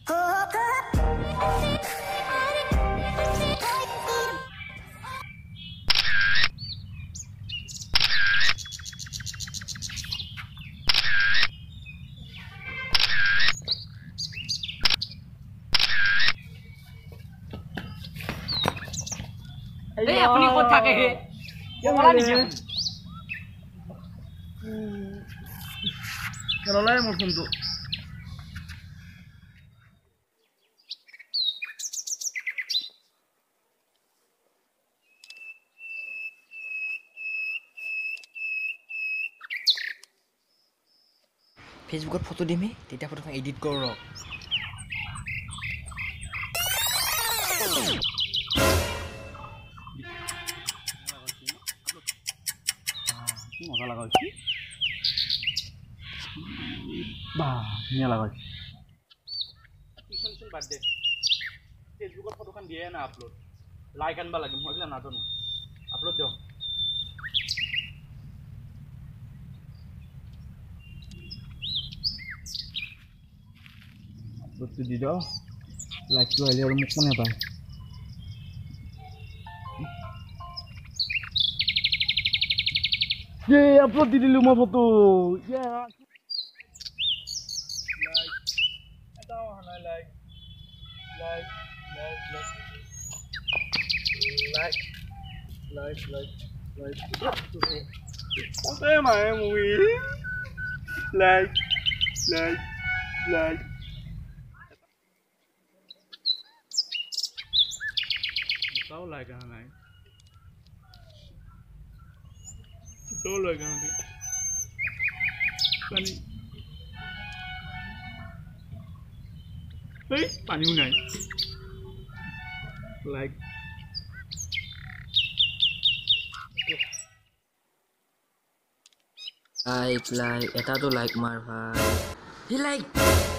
এই আপুনি ক'ত থাকে হে পগলা নেকি আপুনি কেৰলাই মোৰ ফোনটো ফেচবুকত ফটো দিমে তেতিয়া ফটোখন এডিট কৰো ৰ মজা লাগা হইছে বাহ নিয়া লাগা হইছে টিউশন বাদ দে ফেসবুকত ফটোখন দিয়ে না আপলোড লাইক আনবা লাগে মই এগুলা নাজানো আপলোড দিও আপলোড দি দাও লাইক তো আইলে আৰু মোক কোনে পায় ये अपलोड দি দিলু মই ফটো ইয়া লাইক এটা হনা like like like like like like like ওতে মায়ে মুই লাইক লাইক লাইক তাও লাইক আনা নাই todo lo que pani hey pani unai like like এটা তো লাইক মার ভাই হি লাইক